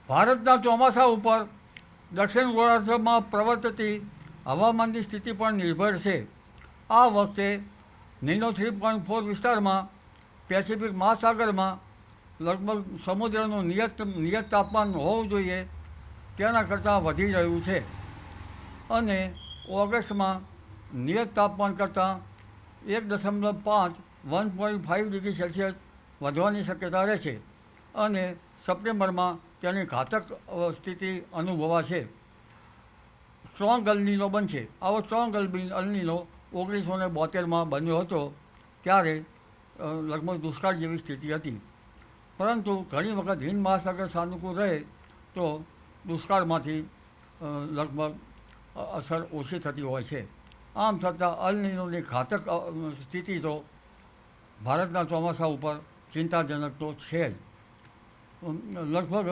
ભારતના ચોમાસા ઉપર દક્ષિણ ગોળાર્ધમાં પ્રવર્તતી હવામાનની સ્થિતિ પણ નિર્ભર છે. આ વખતે નીનો 3.4 વિસ્તારમાં પેસિફિક મહાસાગરમાં લગભગ સમુદ્રનું નિયત તાપમાન હોવું જોઈએ તેના કરતાં વધી રહ્યું છે અને ઓગસ્ટમાં નિયત તાપમાન કરતાં 1.5 1.5 ડિગ્રી સેલ્સિયસ વધવાની શક્યતા રહે છે અને સપ્ટેમ્બરમાં તેની ઘાતક સ્થિતિ અનુભવાશે. સ્ટ્રોંગ અલનીનો બનશે. આવો સ્ટ્રોંગ અલનીનો 1972માં બન્યો હતો, ત્યારે લગભગ દુષ્કાળ જેવી સ્થિતિ હતી. પરંતુ ઘણી વખત હિન્દ મહાસાગર સાનુકૂળ રહે તો દુષ્કાળમાંથી લગભગ અસર ઓછી થતી હોય છે. આમ છતાં અલનીનોની ઘાતક સ્થિતિ તો ભારતના ચોમાસા ઉપર ચિંતાજનક તો છે જ. લગભગ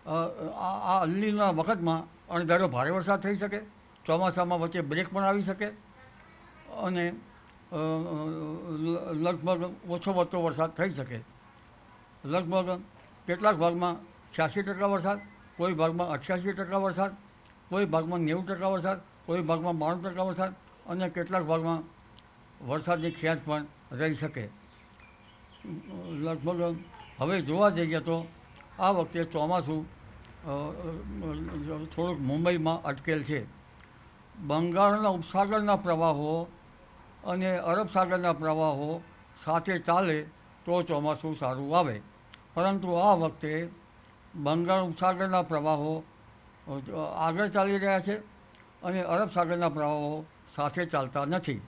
આ અલનીનોના વખતમાં અણધાર્યો ભારે વરસાદ થઈ શકે, ચોમાસામાં વચ્ચે બ્રેક પણ આવી શકે અને લગભગ ઓછો વધતો વરસાદ થઈ શકે. લગભગ કેટલાક ભાગમાં 86% વરસાદ, કોઈ ભાગમાં 88% વરસાદ, કોઈ ભાગમાં 90% વરસાદ, કોઈ ભાગમાં 92% વરસાદ અને કેટલાક ભાગમાં વરસાદની ખેંચ પણ રહી શકે. લગભગ હવે જોવા જઈએ તો આ વખતે ચોમાસું થોડુંક મુંબઈમાં અટકેલ છે. બંગાળના ઉપસાગરના પ્રવાહો અને અરબ સાગરના પ્રવાહો સાથે ચાલે તો ચોમાસું સારું આવે, પરંતુ આ વખતે બંગાળ ઉપસાગરના પ્રવાહો આગળ ચાલી રહ્યા છે અને અરબ સાગરના પ્રવાહો સાથે ચાલતા નથી.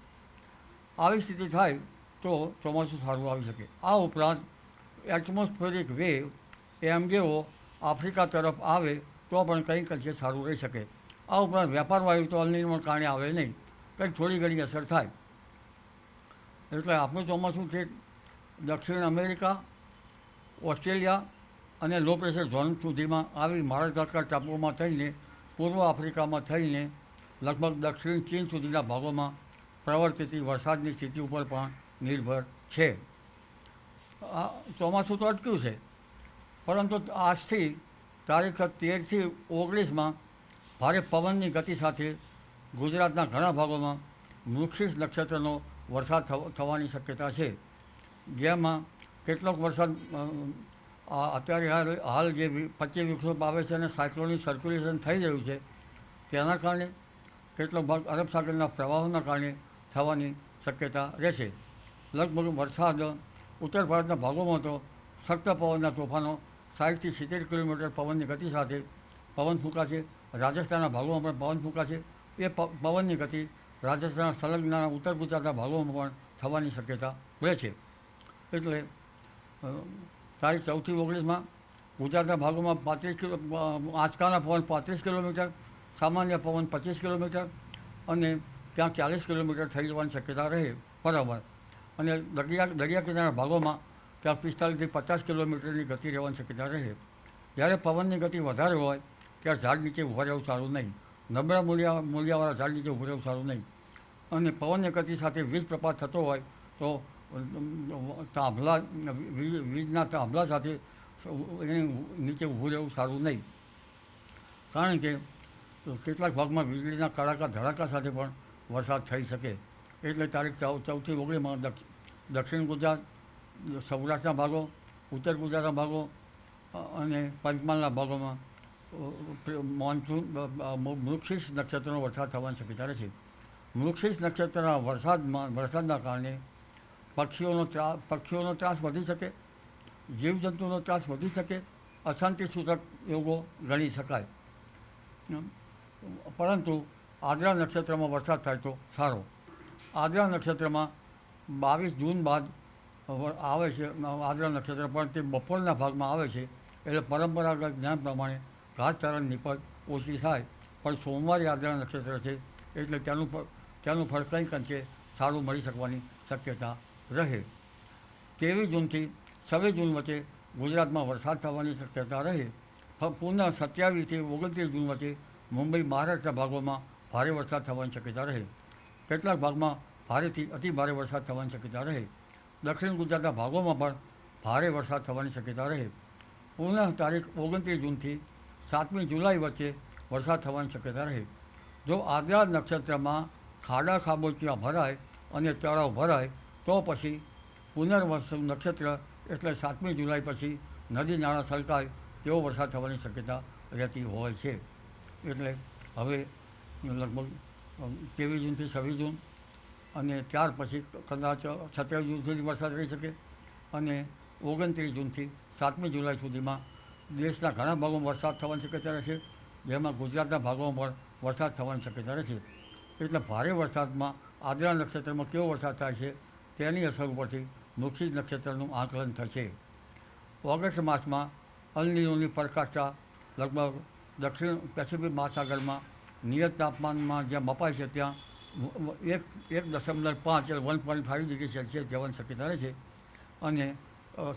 આવી સ્થિતિ થાય તો ચોમાસું સારું આવી શકે. આ ઉપરાંત એટમોસ્ફેરિક વેવ એમગેઓ આફ્રિકા તરફ આવે તો પણ કંઈક અંશે સારું રહી શકે. આ ઉપરાંત વેપાર વાયુ તો અલનીના કારણે આવે નહીં, કંઈક થોડી ઘણી અસર થાય. એટલે આપણું ચોમાસું છે દક્ષિણ અમેરિકા, ઓસ્ટ્રેલિયા અને લો પ્રેશર ઝોન સુધીમાં આવી માળાધારકાર ટાપુઓમાં થઈને પૂર્વ આફ્રિકામાં થઈને લગભગ દક્ષિણ ચીન સુધીના ભાગોમાં પ્રવર્તતી વરસાદની સ્થિતિ ઉપર પણ નિર્ભર છે. આ ચોમાસું તો અટક્યું છે, પરંતુ આજથી તારીખ 13થી 19માં ભારે પવનની ગતિ સાથે ગુજરાતના ઘણા ભાગોમાં મૃગશીર્ષ નક્ષત્રનો વરસાદ થવાની શક્યતા છે. જેમાં કેટલોક વરસાદ અત્યારે હાલ જે પશ્ચિમ વિક્ષોભ આવે છે અને સાયક્લોનિક સર્ક્યુલેશન થઈ રહ્યું છે તેના કારણે કેટલોક ભાગ અરબ સાગરના પ્રવાહોના કારણે થવાની શક્યતા રહેશે. લગભગ વરસાદ ઉત્તર ભારતના ભાગોમાં તો સખ્ત પવનના તોફાનો 60થી 70 કિલોમીટર પવનની ગતિ સાથે પવન ફૂંકાશે. રાજસ્થાનના ભાગોમાં પણ પવન ફૂંકાશે. એ પવનની ગતિ રાજસ્થાનના સંલગ્નના ઉત્તર ગુજરાતના ભાગોમાં પણ થવાની શક્યતા રહે છે. એટલે તારીખ 14થી 19માં ગુજરાતના ભાગોમાં 35 આંચકાના પવન 35 કિલોમીટર, સામાન્ય પવન 25 કિલોમીટર અને ત્યાં 40 કિલોમીટર થઈ જવાની શક્યતા રહે બરાબર. અને દરિયા કિનારાના ભાગોમાં ત્યાં 45થી 50 કિલોમીટરની ગતિ રહેવાની શક્યતા રહે. જ્યારે પવનની ગતિ વધારે હોય ત્યારે ઝાડ નીચે ઊભા રહેવું સારું નહીં, નબળા મૂળિયાવાળા ઝાડ નીચે ઊભું રહેવું સારું નહીં. અને પવનની ગતિ સાથે વીજ પ્રપાત થતો હોય તો વીજના થાંભલા સાથે એની નીચે ઊભું રહેવું સારું નહીં, કારણ કે કેટલાક ભાગમાં વીજળીના કડાકા ધડાકા સાથે પણ વરસાદ થઈ શકે. એટલે તારીખ 14થી 19માં દક્ષિણ ગુજરાત, સૌરાષ્ટ્રના ભાગો, ઉત્તર ગુજરાતના ભાગો અને પંચમહાલના ભાગોમાં મૃગશીર્ષ નક્ષત્રનો વરસાદ થવાની શક્યતા રહે છે. મૃગશીર્ષ નક્ષત્રના વરસાદના કારણે પક્ષીઓનો ત્રાસ વધી શકે, જીવજંતુનો ત્રાસ વધી શકે, અશાંતિ સૂચક યોગો ગણી શકાય. પરંતુ આદ્રા નક્ષત્રમાં વરસાદ થાય તો સારો. આદ્રા નક્ષત્રમાં 22 જૂન બાદ આવે છે આદ્રા નક્ષત્ર, પણ તે બપોરના ભાગમાં આવે છે. એટલે પરંપરાગત જ્ઞાન પ્રમાણે ઘાસચારાની નિપજ ઓછી થાય, પણ સોમવારે આદ્રા નક્ષત્ર છે એટલે તેનું ફળ કંઈક અંશે સારું મળી શકવાની શક્યતા રહે. 23 જૂનથી 26 જૂન વચ્ચે ગુજરાતમાં વરસાદ થવાની શક્યતા રહે. પુનઃ 27થી 29 જૂન વચ્ચે મુંબઈ, મહારાષ્ટ્રના ભાગોમાં ભારે વરસાદ થવાની શક્યતા રહે. કેટલાક ભાગમાં ભારેથી અતિ ભારે વરસાદ થવાની શક્યતા રહે. દક્ષિણ ગુજરાતના ભાગોમાં પણ ભારે વરસાદ થવાની શક્યતા રહે. પુનઃ તારીખ 29 જૂનથી 7મી જુલાઈ વચ્ચે વરસાદ થવાની શક્યતા રહે. જો આદ્રા નક્ષત્રમાં ખાડા ખાબોચિયા ભરાય અને તળાવ ભરાય તો પછી પુનર્વસુ નક્ષત્ર એટલે 7મી જુલાઈ પછી નદી નાળા છલકાય તેવો વરસાદ થવાની શક્યતા રહેતી હોય છે. એટલે હવે લગભગ 23 જૂનથી 26 જૂન અને ત્યાર પછી કદાચ 27 જૂન સુધી વરસાદ રહી શકે અને 29 જૂનથી 7મી જુલાઈ સુધીમાં દેશના ઘણા ભાગોમાં વરસાદ થવાની શક્યતા રહે છે, જેમાં ગુજરાતના ભાગોમાં પણ વરસાદ થવાની શક્યતા રહે છે. એટલે ભારે વરસાદમાં આદ્રા નક્ષત્રમાં કેવો વરસાદ થાય છે તેની અસર ઉપરથી વૃશ્ચિક નક્ષત્રનું આકલન થશે. ઓગસ્ટ માસમાં અલ નીનોની પરાકાષ્ઠા લગભગ દક્ષિણ પેસિફિક મહાસાગરમાં નિયત તાપમાનમાં જ્યાં મપાય છે ત્યાં 1.5 એટલે 1.5 ડિગ્રી સેલ્સિયસ જવાની શક્યતા રહે છે અને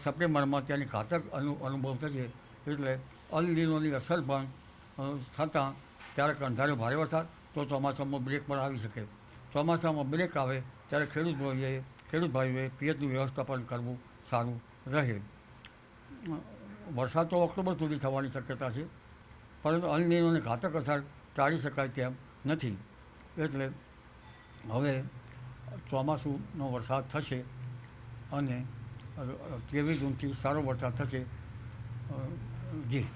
સપ્ટેમ્બરમાં ત્યાંની ઘાતક અનુભવ થશે. એટલે અલ નીનોની અસર પણ થતાં ક્યારેક અંધારે ભારે વરસાદ તો ચોમાસામાં બ્રેક પણ આવી શકે. ચોમાસામાં બ્રેક આવે ત્યારે ખેડૂત ભાઈઓએ પિયતનું વ્યવસ્થાપન કરવું સારું રહે. વરસાદ તો ઓક્ટોબર સુધી થવાની શક્યતા છે, પરંતુ અલ નીનોની ઘાતક અસર ટાળી શકાય તેમ નથી. એટલે હવે ચોમાસુનો વરસાદ થશે અને 23 જૂનથી સારો વરસાદ થશે. જી.